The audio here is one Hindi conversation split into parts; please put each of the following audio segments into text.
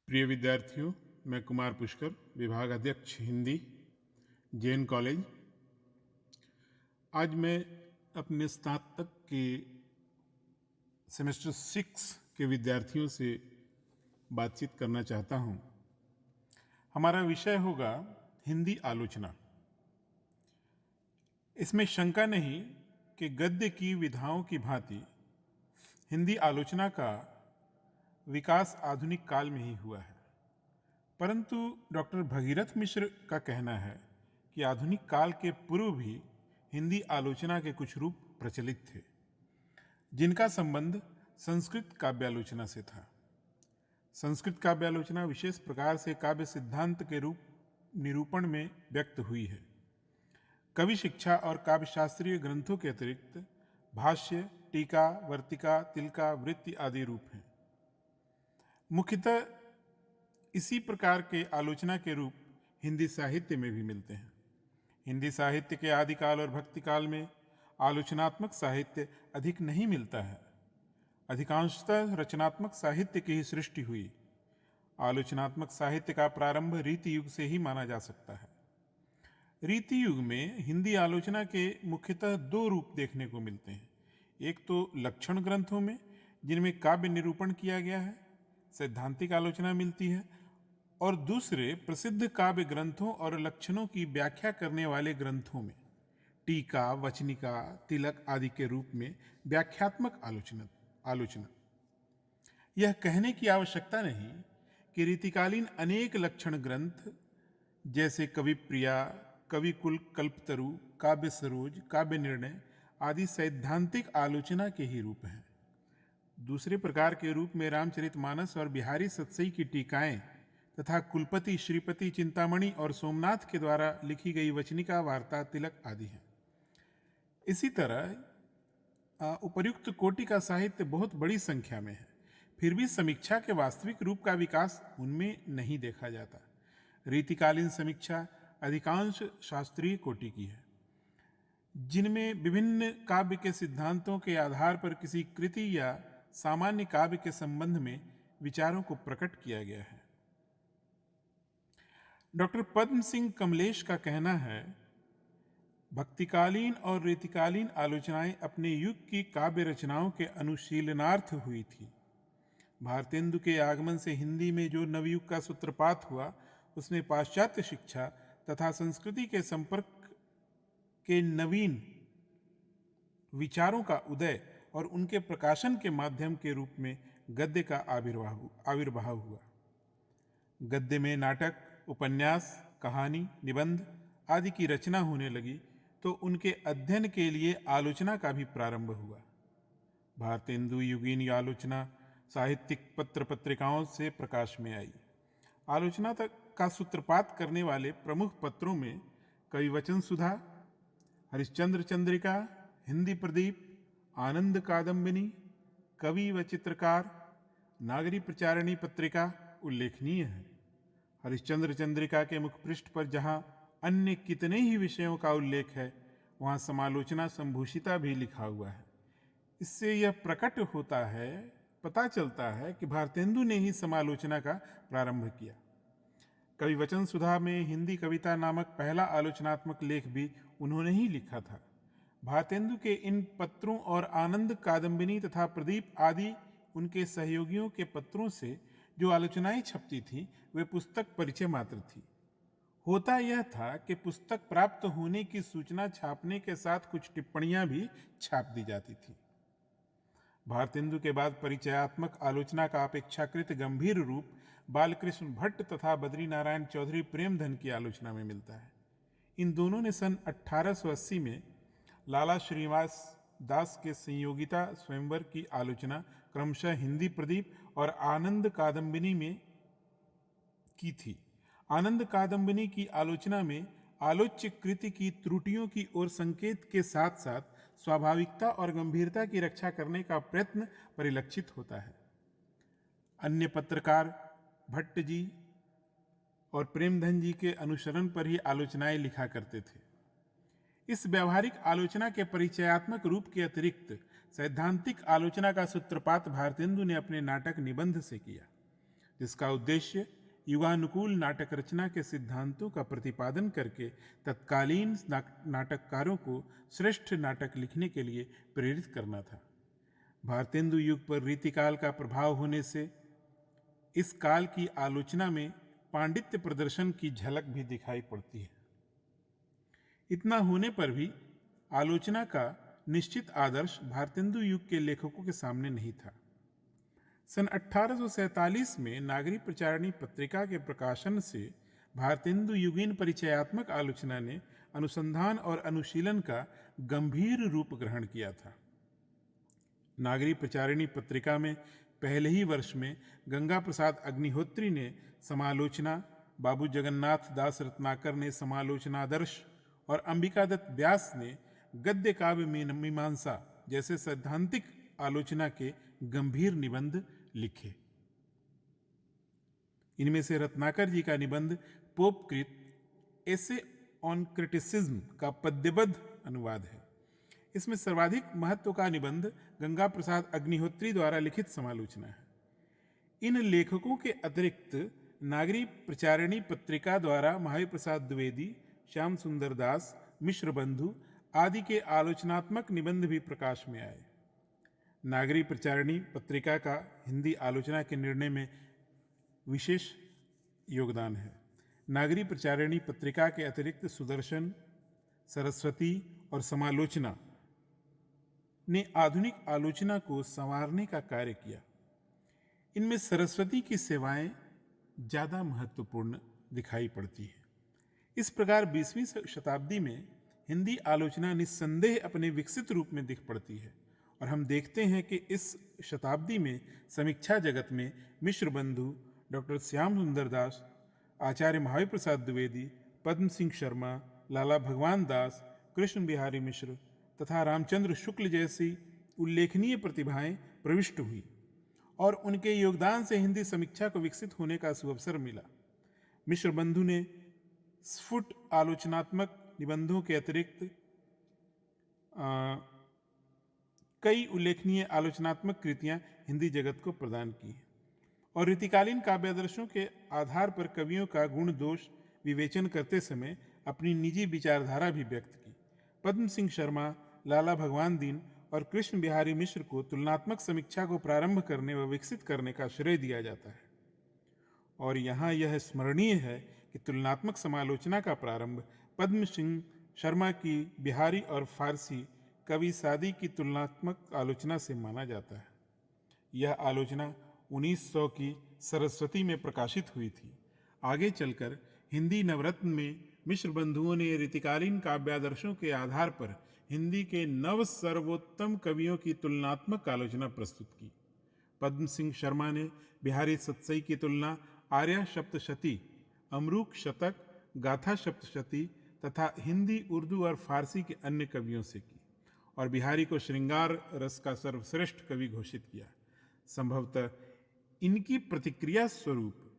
प्रिय विद्यार्थियों, मैं कुमार पुष्कर, विभाग अध्यक्ष हिंदी, जैन कॉलेज। आज मैं अपने स्नातक के सेमेस्टर 6 के विद्यार्थियों से बातचीत करना चाहता हूं। हमारा विषय होगा हिंदी आलोचना। इसमें शंका नहीं कि गद्य की विधाओं की भांति हिंदी आलोचना का विकास आधुनिक काल में ही हुआ है, परंतु डॉक्टर भगीरथ मिश्र का कहना है कि आधुनिक काल के पूर्व भी हिंदी आलोचना के कुछ रूप प्रचलित थे, जिनका संबंध संस्कृत काव्यालोचना से था। संस्कृत काव्यालोचना विशेष प्रकार से काव्य सिद्धांत के रूप निरूपण में व्यक्त हुई है। कवि शिक्षा और काव्य शास्त्रीय ग्रंथों के अतिरिक्त भाष्य, टीका, वर्तिका, तिलका, वृत्ति आदि रूप हैं। मुख्यतः इसी प्रकार के आलोचना के रूप हिंदी साहित्य में भी मिलते हैं। हिंदी साहित्य के आदिकाल और भक्तिकाल में आलोचनात्मक साहित्य अधिक नहीं मिलता है। अधिकांशतः रचनात्मक साहित्य की ही सृष्टि हुई। आलोचनात्मक साहित्य का प्रारंभ रीति युग से ही माना जा सकता है। रीति युग में हिंदी आलोचना के मुख्यतः दो रूप देखने को मिलते हैं। एक तो लक्षण ग्रंथों में, जिनमें काव्य निरूपण किया गया है, सैद्धांतिक आलोचना मिलती है, और दूसरे प्रसिद्ध काव्य ग्रंथों और लक्षणों की व्याख्या करने वाले ग्रंथों में, टीका, वचनिका, तिलक आदि के रूप में व्याख्यात्मक आलोचना। यह कहने की आवश्यकता नहीं कि रीतिकालीन अनेक लक्षण ग्रंथ जैसे कविप्रिया, कविकुल कल्पतरु, काव्य सरोज, काव्य निर्णय आदि सैद्धांतिक आलोचना के ही रूप हैं। दूसरे प्रकार के रूप में रामचरितमानस और बिहारी सतसई की टीकाएं तथा कुलपति, श्रीपति, चिंतामणि और सोमनाथ के द्वारा लिखी गई वचनिका, वार्ता, तिलक आदि हैं। इसी तरह उपर्युक्त कोटि का साहित्य बहुत बड़ी संख्या में है, फिर भी समीक्षा के वास्तविक रूप का विकास उनमें नहीं देखा जाता। रीतिकालीन समीक्षा अधिकांश शास्त्रीय कोटि की है, जिनमें विभिन्न काव्य के सिद्धांतों के आधार पर किसी कृति या सामान्य काव्य के संबंध में विचारों को प्रकट किया गया है। डॉक्टर पद्म सिंह कमलेश का कहना है, भक्तिकालीन और रीतिकालीन आलोचनाएं अपने युग की काव्य रचनाओं के अनुशीलनार्थ हुई थी। भारतेंदु के आगमन से हिंदी में जो नवयुग का सूत्रपात हुआ, उसमें पाश्चात्य शिक्षा तथा संस्कृति के संपर्क के नवीन विचारों का उदय और उनके प्रकाशन के माध्यम के रूप में गद्य का आविर्भाव हुआ। गद्य में नाटक, उपन्यास, कहानी, निबंध आदि की रचना होने लगी तो उनके अध्ययन के लिए आलोचना का भी प्रारंभ हुआ। भारतेंदु युगीन आलोचना साहित्यिक पत्र पत्रिकाओं से प्रकाश में आई। आलोचना तक का सूत्रपात करने वाले प्रमुख पत्रों में कविवचन सुधा, हरिश्चंद्र चंद्रिका, हिंदी प्रदीप, आनंद कादंबिनी, कवि व चित्रकार, नागरी प्रचारिणी पत्रिका उल्लेखनीय है। हरिश्चंद्र चंद्रिका के मुखपृष्ठ पर जहां अन्य कितने ही विषयों का उल्लेख है, वहां समालोचना संभूषिता भी लिखा हुआ है। इससे यह प्रकट होता है, पता चलता है कि भारतेंदु ने ही समालोचना का प्रारंभ किया। कविवचन सुधा में हिंदी कविता नामक पहला आलोचनात्मक लेख भी उन्होंने ही लिखा था। भारतेंदु के इन पत्रों और आनंद कादंबिनी तथा प्रदीप आदि उनके सहयोगियों के पत्रों से जो आलोचनाएं छपती थीं, वे पुस्तक परिचय मात्र थी। होता यह था कि पुस्तक प्राप्त होने की सूचना छापने के साथ कुछ टिप्पणियां भी छाप दी जाती थी। भारतेंदु के बाद परिचयात्मक आलोचना का अपेक्षाकृत गंभीर रूप बालकृष्ण भट्ट तथा बद्री नारायण चौधरी प्रेमधन की आलोचना में मिलता है। इन दोनों ने सन 1880 में लाला श्रीनिवास दास के संयोगिता स्वयंवर की आलोचना क्रमशः हिंदी प्रदीप और आनंद कादंबिनी में की थी। आनंद कादंबिनी की आलोचना में आलोच्य कृति की त्रुटियों की ओर संकेत के साथ साथ स्वाभाविकता और गंभीरता की रक्षा करने का प्रयत्न परिलक्षित होता है। अन्य पत्रकार भट्ट जी और प्रेमधन जी के अनुसरण पर ही आलोचनाएं लिखा करते थे। इस व्यावहारिक आलोचना के परिचयात्मक रूप के अतिरिक्त सैद्धांतिक आलोचना का सूत्रपात भारतेंदु ने अपने नाटक निबंध से किया। जिसका उद्देश्य युगानुकूल नाटक रचना के सिद्धांतों का प्रतिपादन करके तत्कालीन नाटककारों को श्रेष्ठ नाटक लिखने के लिए प्रेरित करना था। भारतेंदु युग पर रीतिकाल का प्रभाव होने से इस काल की आलोचना में पांडित्य प्रदर्शन की झलक भी दिखाई पड़ती है। इतना होने पर भी आलोचना का निश्चित आदर्श भारतेंदु युग के लेखकों के सामने नहीं था। सन 1847 में नागरी प्रचारिणी पत्रिका के प्रकाशन से भारतेंदु युगीन परिचयात्मक आलोचना ने अनुसंधान और अनुशीलन का गंभीर रूप ग्रहण किया था। नागरी प्रचारिणी पत्रिका में पहले ही वर्ष में गंगा प्रसाद अग्निहोत्री ने समालोचना, बाबू जगन्नाथ दास रत्नाकर ने समालोचनादर्श और अंबिकादत्त व्यास ने गद्य काव्य मीमांसा जैसे सैद्धांतिक आलोचना के गंभीर निबंध लिखे। इनमें से रत्नाकर जी का निबंध पोपकृत एसे ऑन क्रिटिसिज्म का पद्यबद्ध अनुवाद है। इसमें सर्वाधिक महत्व का निबंध गंगा प्रसाद अग्निहोत्री द्वारा लिखित समालोचना है। इन लेखकों के अतिरिक्त नागरी प्रचारिणी पत्रिका द्वारा महावीर प्रसाद द्विवेदी, श्याम सुंदर दास, मिश्र बंधु आदि के आलोचनात्मक निबंध भी प्रकाश में आए। नागरी प्रचारिणी पत्रिका का हिंदी आलोचना के निर्णय में विशेष योगदान है। नागरी प्रचारिणी पत्रिका के अतिरिक्त सुदर्शन, सरस्वती और समालोचना ने आधुनिक आलोचना को संवारने का कार्य किया। इनमें सरस्वती की सेवाएं ज़्यादा महत्वपूर्ण दिखाई पड़ती हैं। इस प्रकार 20वीं शताब्दी में हिंदी आलोचना निस्संदेह अपने विकसित रूप में दिख पड़ती है और हम देखते हैं कि इस शताब्दी में समीक्षा जगत में मिश्र बंधु, डॉक्टर श्याम सुंदर दास, आचार्य महावीर प्रसाद द्विवेदी, पद्म सिंह शर्मा, लाला भगवान दास, कृष्ण बिहारी मिश्र तथा रामचंद्र शुक्ल जैसी उल्लेखनीय प्रतिभाएं प्रविष्ट हुई और उनके योगदान से हिंदी समीक्षा को विकसित होने का सुअवसर मिला। मिश्र बंधु ने स्फुट आलोचनात्मक निबंधों के अतिरिक्त कई उल्लेखनीय आलोचनात्मक कृतियां हिंदी जगत को प्रदान की और रीतिकालीन काव्यादर्शों के आधार पर कवियों का गुण दोष विवेचन करते समय अपनी निजी विचारधारा भी व्यक्त की। पद्म सिंह शर्मा, लाला भगवान दीन और कृष्ण बिहारी मिश्र को तुलनात्मक समीक्षा को प्रारंभ करने व विकसित करने का श्रेय दिया जाता है और यहाँ यह स्मरणीय है कि तुलनात्मक समालोचना का प्रारंभ पद्म सिंह शर्मा की बिहारी और फारसी कवि सादी की तुलनात्मक आलोचना से माना जाता है। यह आलोचना 1900 की सरस्वती में प्रकाशित हुई थी। आगे चलकर हिंदी नवरत्न में मिश्र बंधुओं ने रीतिकालीन काव्यादर्शों के आधार पर हिंदी के नव सर्वोत्तम कवियों की तुलनात्मक आलोचना प्रस्तुत की। पद्म सिंह शर्मा ने बिहारी सतसई की तुलना आर्या सप्तशती, अमरूक शतक, गाथा सप्तशती तथा हिंदी, उर्दू और फारसी के अन्य कवियों से की और बिहारी को श्रृंगार रस का सर्वश्रेष्ठ कवि घोषित किया। संभवतः इनकी प्रतिक्रिया स्वरूप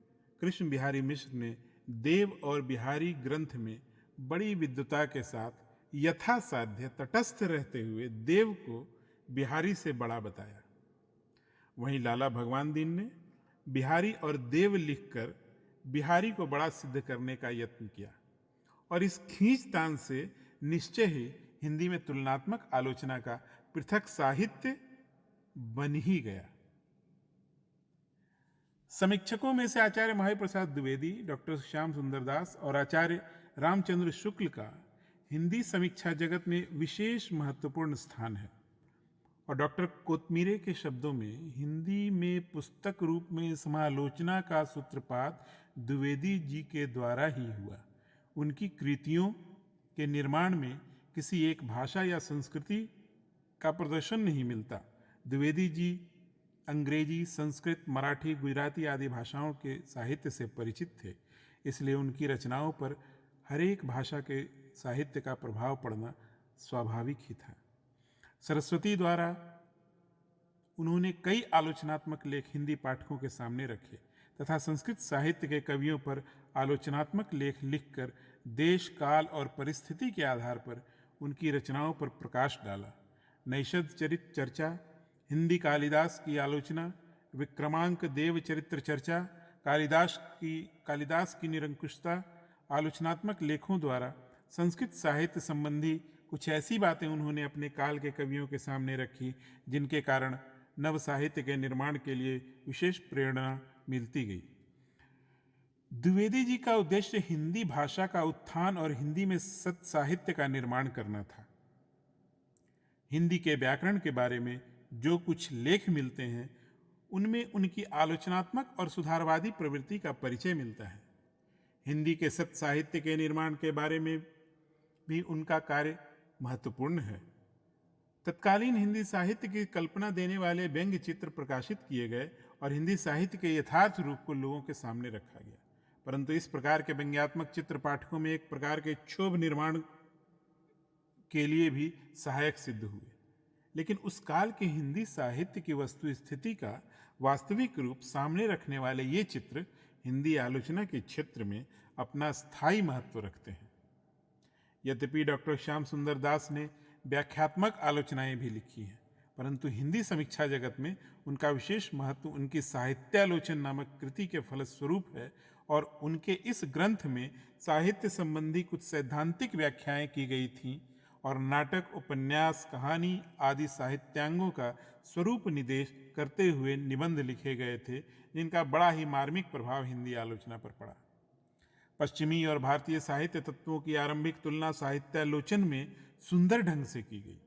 कृष्ण बिहारी मिश्र ने देव और बिहारी ग्रंथ में बड़ी विद्वता के साथ यथासाध्य तटस्थ रहते हुए देव को बिहारी से बड़ा बताया। वहीं लाला भगवान दीन ने बिहारी और देव लिखकर बिहारी को बड़ा सिद्ध करने का यत्न किया और इस खींचतान से निश्चय ही हिंदी में तुलनात्मक आलोचना का पृथक साहित्य बन ही गया। समीक्षकों में से आचार्य महावीर प्रसाद द्विवेदी, डॉक्टर श्याम सुंदर दास और आचार्य रामचंद्र शुक्ल का हिंदी समीक्षा जगत में विशेष महत्वपूर्ण स्थान है और डॉक्टर कोतमीरे के शब्दों में हिंदी में पुस्तक रूप में समालोचना का सूत्रपात द्विवेदी जी के द्वारा ही हुआ। उनकी कृतियों के निर्माण में किसी एक भाषा या संस्कृति का प्रदर्शन नहीं मिलता। द्विवेदी जी अंग्रेजी, संस्कृत, मराठी, गुजराती आदि भाषाओं के साहित्य से परिचित थे, इसलिए उनकी रचनाओं पर हर एक भाषा के साहित्य का प्रभाव पड़ना स्वाभाविक ही था। सरस्वती द्वारा उन्होंने कई आलोचनात्मक लेख हिंदी पाठकों के सामने रखे तथा संस्कृत साहित्य के कवियों पर आलोचनात्मक लेख लिखकर देश, काल और परिस्थिति के आधार पर उनकी रचनाओं पर प्रकाश डाला। नैषद चरित चर्चा, हिंदी कालिदास की आलोचना, विक्रमांक देव चरित्र चर्चा, कालिदास की निरंकुशता, आलोचनात्मक लेखों द्वारा संस्कृत साहित्य संबंधी कुछ ऐसी बातें उन्होंने अपने काल के कवियों के सामने रखी जिनके कारण नव साहित्य के निर्माण के लिए विशेष प्रेरणा मिलती गई। द्विवेदी जी का उद्देश्य हिंदी भाषा का उत्थान और हिंदी में सत साहित्य का निर्माण करना था। हिंदी के व्याकरण के बारे में जो कुछ लेख मिलते हैं उनमें उनकी आलोचनात्मक और सुधारवादी प्रवृत्ति का परिचय मिलता है। हिंदी के सत साहित्य के निर्माण के बारे में भी उनका कार्य महत्वपूर्ण है। तत्कालीन हिंदी साहित्य की कल्पना देने वाले व्यंग्य चित्र प्रकाशित किए गए और हिंदी साहित्य के यथार्थ रूप को लोगों के सामने रखा गया, परंतु इस प्रकार के व्यंग्यात्मक चित्र पाठकों में एक प्रकार के क्षोभ निर्माण के लिए भी सहायक सिद्ध हुए। लेकिन उस काल के हिंदी साहित्य की वस्तु स्थिति का वास्तविक रूप सामने रखने वाले ये चित्र हिंदी आलोचना के क्षेत्र में अपना स्थायी महत्व रखते हैं। यद्यपि डॉक्टर श्याम सुंदर दास ने व्याख्यात्मक आलोचनाएं भी लिखी हैं, परंतु हिंदी समीक्षा जगत में उनका विशेष महत्व उनकी साहित्यालोचन नामक कृति के फलस्वरूप है और उनके इस ग्रंथ में साहित्य संबंधी कुछ सैद्धांतिक व्याख्याएं की गई थीं और नाटक, उपन्यास, कहानी आदि साहित्यांगों का स्वरूप निर्देश करते हुए निबंध लिखे गए थे, जिनका बड़ा ही मार्मिक प्रभाव हिंदी आलोचना पर पड़ा। पश्चिमी और भारतीय साहित्य तत्वों की आरंभिक तुलना साहित्यालोचन में सुंदर ढंग से की गई।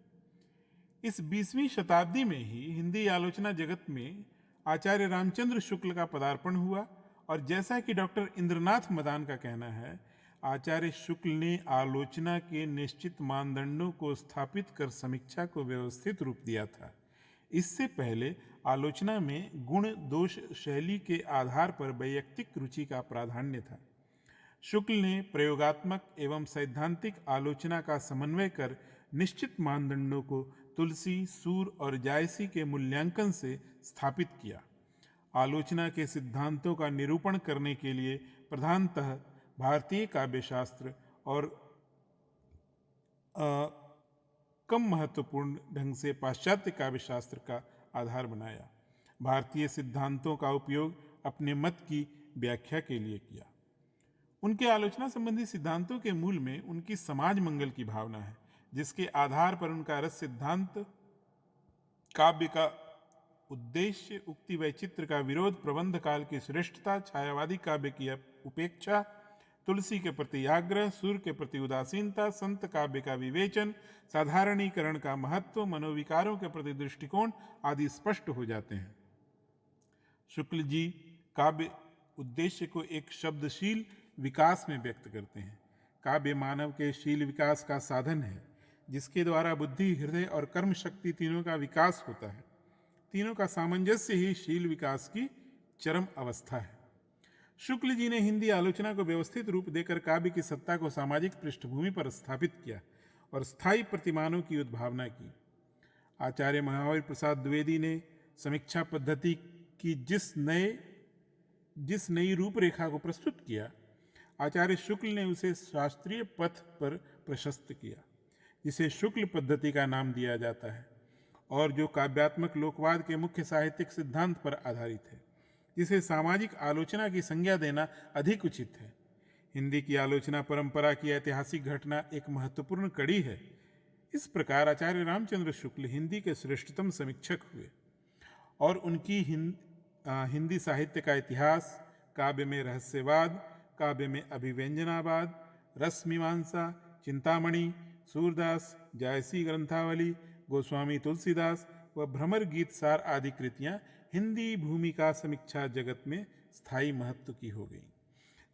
इस 20वीं शताब्दी में ही हिंदी आलोचना जगत में आचार्य रामचंद्र शुक्ल का पदार्पण हुआ और जैसा कि डॉक्टर इंद्रनाथ मदान का कहना है, आचार्य शुक्ल ने आलोचना के निश्चित मानदंडों को स्थापित कर समीक्षा को व्यवस्थित रूप दिया था। इससे पहले आलोचना में गुण दोष शैली के आधार पर वैयक्तिक रुचि का प्राधान्य था। शुक्ल ने प्रयोगात्मक एवं सैद्धांतिक आलोचना का समन्वय कर निश्चित मानदंडों को तुलसी, सूर और जायसी के मूल्यांकन से स्थापित किया। आलोचना के सिद्धांतों का निरूपण करने के लिए प्रधानतः भारतीय काव्यशास्त्र और कम महत्वपूर्ण ढंग से पाश्चात्य काव्यशास्त्र का आधार बनाया। भारतीय सिद्धांतों का उपयोग अपने मत की व्याख्या के लिए किया। उनके आलोचना संबंधी सिद्धांतों के मूल में उनकी समाज मंगल की भावना है, जिसके आधार पर उनका रस सिद्धांत, काव्य का उद्देश्य, उक्ति वैचित्र का विरोध, प्रबंध काल की श्रेष्ठता, छायावादी काव्य की उपेक्षा, तुलसी के प्रति आग्रह, सूर के प्रति उदासीनता, संत काव्य का विवेचन, साधारणीकरण का महत्व, मनोविकारों के प्रति दृष्टिकोण आदि स्पष्ट हो जाते हैं। शुक्ल जी काव्य उद्देश्य को एक शब्दशील विकास में व्यक्त करते हैं। काव्य मानव के शील विकास का साधन है, जिसके द्वारा बुद्धि, हृदय और कर्म शक्ति तीनों का विकास होता है। तीनों का सामंजस्य ही शील विकास की चरम अवस्था है। शुक्ल जी ने हिंदी आलोचना को व्यवस्थित रूप देकर काव्य की सत्ता को सामाजिक पृष्ठभूमि पर स्थापित किया और स्थायी प्रतिमानों की उद्भावना की। आचार्य महावीर प्रसाद द्विवेदी ने समीक्षा पद्धति की जिस नई रूपरेखा को प्रस्तुत किया, आचार्य शुक्ल ने उसे शास्त्रीय पथ पर प्रशस्त किया, जिसे शुक्ल पद्धति का नाम दिया जाता है और जो काव्यात्मक लोकवाद के मुख्य साहित्यिक सिद्धांत पर आधारित है, जिसे सामाजिक आलोचना की संज्ञा देना अधिक उचित है। हिंदी की आलोचना परंपरा की ऐतिहासिक घटना एक महत्वपूर्ण कड़ी है। इस प्रकार आचार्य रामचंद्र शुक्ल हिंदी के श्रेष्ठतम समीक्षक हुए और उनकी हिंदी साहित्य का इतिहास, काव्य में रहस्यवाद, काव्य में अभिव्यंजनावाद, रस मीमांसा, चिंतामणि, सूरदास, जायसी ग्रंथावली, गोस्वामी तुलसीदास व भ्रमर गीत सार आदि कृतियां हिंदी भूमिका समीक्षा जगत में स्थायी महत्व की हो गई।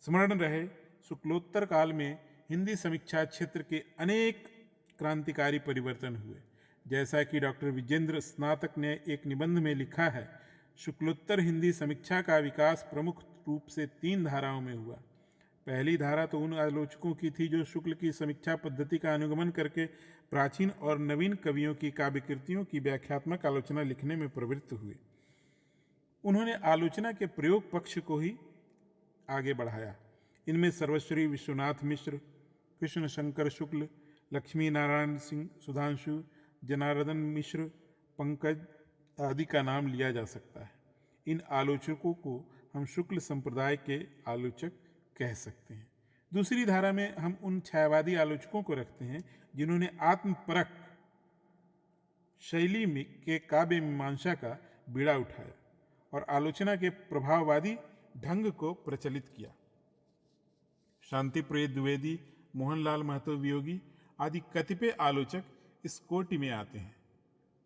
स्मरण रहे, शुक्लोत्तर काल में हिंदी समीक्षा क्षेत्र के अनेक क्रांतिकारी परिवर्तन हुए। जैसा कि डॉक्टर विजेंद्र स्नातक ने एक निबंध में लिखा है, शुक्लोत्तर हिंदी समीक्षा का विकास प्रमुख रूप से 3 धाराओं में हुआ। पहली धारा तो उन आलोचकों की थी जो शुक्ल की समीक्षा पद्धति का अनुगमन करके प्राचीन और नवीन कवियों की काव्य कृतियों की व्याख्यात्मक आलोचना लिखने में प्रवृत्त हुए। उन्होंने आलोचना के प्रयोग पक्ष को ही आगे बढ़ाया। इनमें सर्वश्री विश्वनाथ मिश्र, कृष्ण शंकर शुक्ल, लक्ष्मी नारायण सिंह सुधांशु, जनार्दन मिश्र, पंकज आदि का नाम लिया जा सकता है। इन आलोचकों को हम शुक्ल संप्रदाय के आलोचक कह सकते हैं। दूसरी धारा में हम उन छायावादी आलोचकों को रखते हैं जिन्होंने आत्मपरक शैली में के काव्य मीमांसा का बीड़ा उठाया और आलोचना के प्रभाववादी ढंग को प्रचलित किया। शांति प्रिय द्विवेदी, मोहनलाल महतो वियोगी आदि कतिपय आलोचक इस कोटि में आते हैं।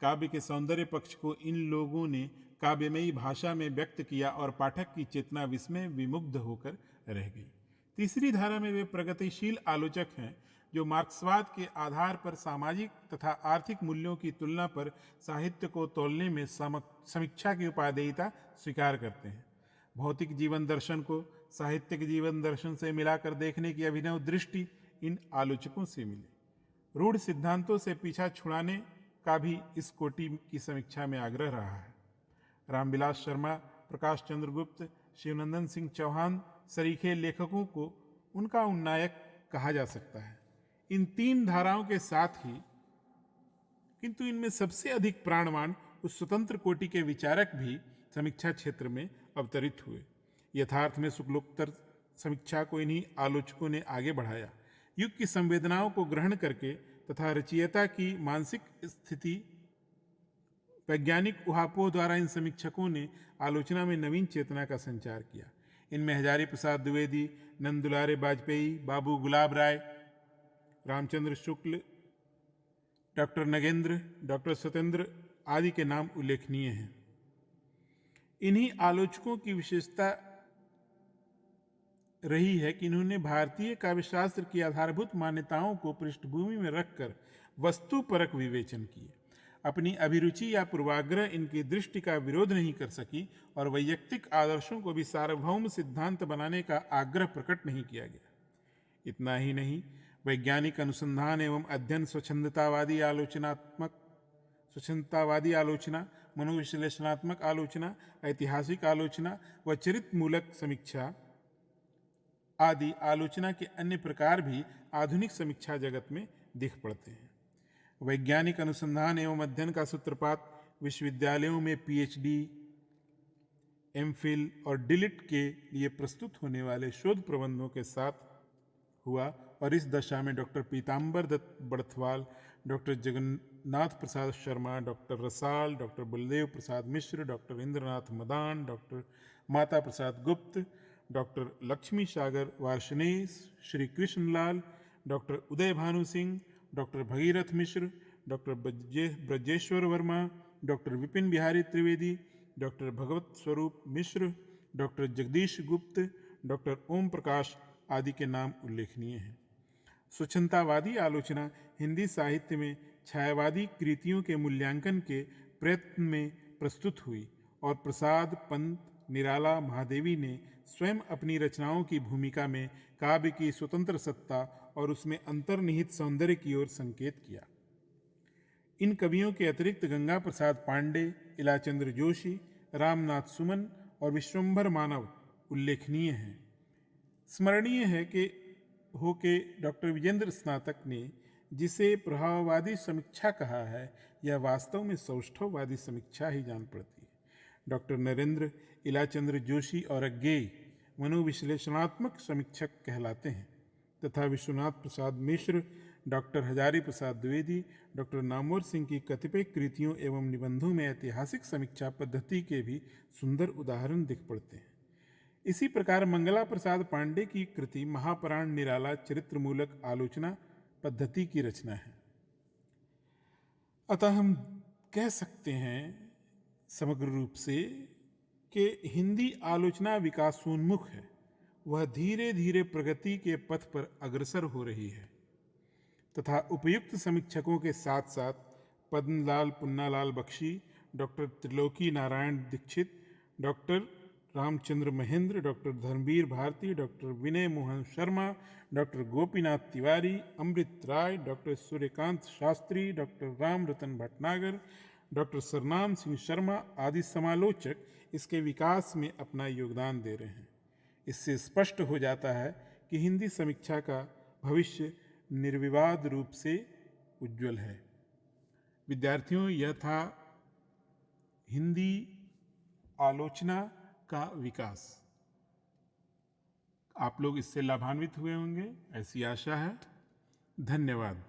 काव्य के सौंदर्य पक्ष को इन लोगों ने काव्यमयी भाषा में व्यक्त किया और पाठक की चेतना विस्मय विमुग्ध होकर रह गई। तीसरी धारा में वे प्रगतिशील आलोचक हैं जो मार्क्सवाद के आधार पर सामाजिक तथा आर्थिक मूल्यों की तुलना पर साहित्य को तौलने में समीक्षा की उपादेयता स्वीकार करते हैं। भौतिक जीवन दर्शन को साहित्यिक जीवन दर्शन से मिलाकर देखने की अभिनव दृष्टि इन आलोचकों से मिली। रूढ़ सिद्धांतों से पीछा छुड़ाने का भी इस कोटि की समीक्षा में आग्रह रहा है। रामविलास शर्मा, प्रकाश चंद्र गुप्त, शिवनंदन सिंह चौहान सरीखे लेखकों को उनका उन्नायक कहा जा सकता है। इन तीन धाराओं के साथ ही किंतु इनमें सबसे अधिक प्राणवान उस स्वतंत्र कोटि के विचारक भी समीक्षा क्षेत्र में अवतरित हुए। यथार्थ में शुक्लोत्तर समीक्षा को इन्हीं आलोचकों ने आगे बढ़ाया। युग की संवेदनाओं को ग्रहण करके तथा रचयिता की मानसिक स्थिति वैज्ञानिक उहापोह द्वारा इन समीक्षकों ने आलोचना में नवीन चेतना का संचार किया। इनमें हजारी प्रसाद द्विवेदी, नंदुलारे वाजपेयी, बाबू गुलाब राय, रामचंद्र शुक्ल, डॉक्टर नगेंद्र, डॉक्टर सत्येंद्र आदि के नाम उल्लेखनीय हैं। इन्हीं आलोचकों की विशेषता रही है कि इन्होंने भारतीय काव्यशास्त्र की आधारभूत मान्यताओं को पृष्ठभूमि में रखकर वस्तुपरक विवेचन किए। अपनी अभिरुचि या पूर्वाग्रह इनकी दृष्टि का विरोध नहीं कर सकी और वैयक्तिक आदर्शों को भी सार्वभौम सिद्धांत बनाने का आग्रह प्रकट नहीं किया गया। इतना ही नहीं, वैज्ञानिक अनुसंधान एवं अध्ययन, स्वच्छंदतावादी आलोचना, मनोविश्लेषणात्मक आलोचना, ऐतिहासिक आलोचना व चरित्रमूलक समीक्षा आदि आलोचना के अन्य प्रकार भी आधुनिक समीक्षा जगत में दिख पड़ते हैं। वैज्ञानिक अनुसंधान एवं अध्ययन का सूत्रपात विश्वविद्यालयों में पीएचडी, एमफिल और डीलिट के लिए प्रस्तुत होने वाले शोध प्रबंधों के साथ हुआ और इस दशा में doctor Pitambar Dutt Barthwal, doctor Jagannath Prasad Sharma, doctor Rasal, doctor Baldev Prasad Mishra, doctor Indranath Madan, doctor Mata Prasad Gupta, doctor Lakshmi Sagar Varshney, Shri Krishnalal, doctor Uday Bhanu Singh, doctor Bhagirath Mishra, doctor Brajeshwar Verma, doctor Vipin Bihari Trivedi, doctor Bhagwat Swaroop Mishra, doctor Jagdish गुप्त, डॉक्टर ओम प्रकाश आदि के नाम उल्लेखनीय हैं। स्वच्छंदतावादी आलोचना हिंदी साहित्य में छायावादी कृतियों के मूल्यांकन के प्रयत्न में प्रस्तुत हुई और प्रसाद, पंत, निराला, महादेवी ने स्वयं अपनी रचनाओं की भूमिका में काव्य की स्वतंत्र सत्ता और उसमें अंतर्निहित सौंदर्य की ओर संकेत किया। इन कवियों के अतिरिक्त गंगा प्रसाद पांडे, इलाचंद्र जोशी, रामनाथ सुमन और विश्वंभर मानव उल्लेखनीय हैं। स्मरणीय है कि डॉक्टर विजेंद्र स्नातक ने जिसे प्रभाववादी समीक्षा कहा है, यह वास्तव में सौष्ठववादी समीक्षा ही जान पड़ती है। डॉक्टर नरेंद्र, इलाचंद्र जोशी और अज्ञेय मनोविश्लेषणात्मक समीक्षक कहलाते हैं तथा विश्वनाथ प्रसाद मिश्र, डॉक्टर हजारी प्रसाद द्विवेदी, डॉक्टर नामवर सिंह की कतिपय कृतियों एवं निबंधों में ऐतिहासिक समीक्षा पद्धति के भी सुंदर उदाहरण दिख पड़ते हैं। इसी प्रकार मंगला प्रसाद पांडे की कृति महापुराण निराला चरित्रमूलक आलोचना पद्धति की रचना है। अतः हम कह सकते हैं समग्र रूप से कि हिंदी आलोचना विकासोन्मुख है। वह धीरे धीरे प्रगति के पथ पर अग्रसर हो रही है तथा उपयुक्त समीक्षकों के साथ साथ Padumlal Punnalal Bakshi, doctor Triloki Narayan Dixit, doctor Ramchandra Mahendra, doctor Dharamvir Bharati, doctor Vinay Mohan Sharma, doctor Gopinath Tiwari, Amrit Rai, doctor Suryakant Shastri, doctor Ram Ratan Bhatnagar, doctor Sarnam Singh Sharma आदि समालोचक इसके विकास में अपना योगदान दे रहे हैं। इससे स्पष्ट हो जाता है कि हिंदी समीक्षा का भविष्य निर्विवाद रूप से उज्जवल है। विद्यार्थियों, यह था हिंदी आलोचना का विकास। आप लोग इससे लाभान्वित हुए होंगे, ऐसी आशा है। धन्यवाद।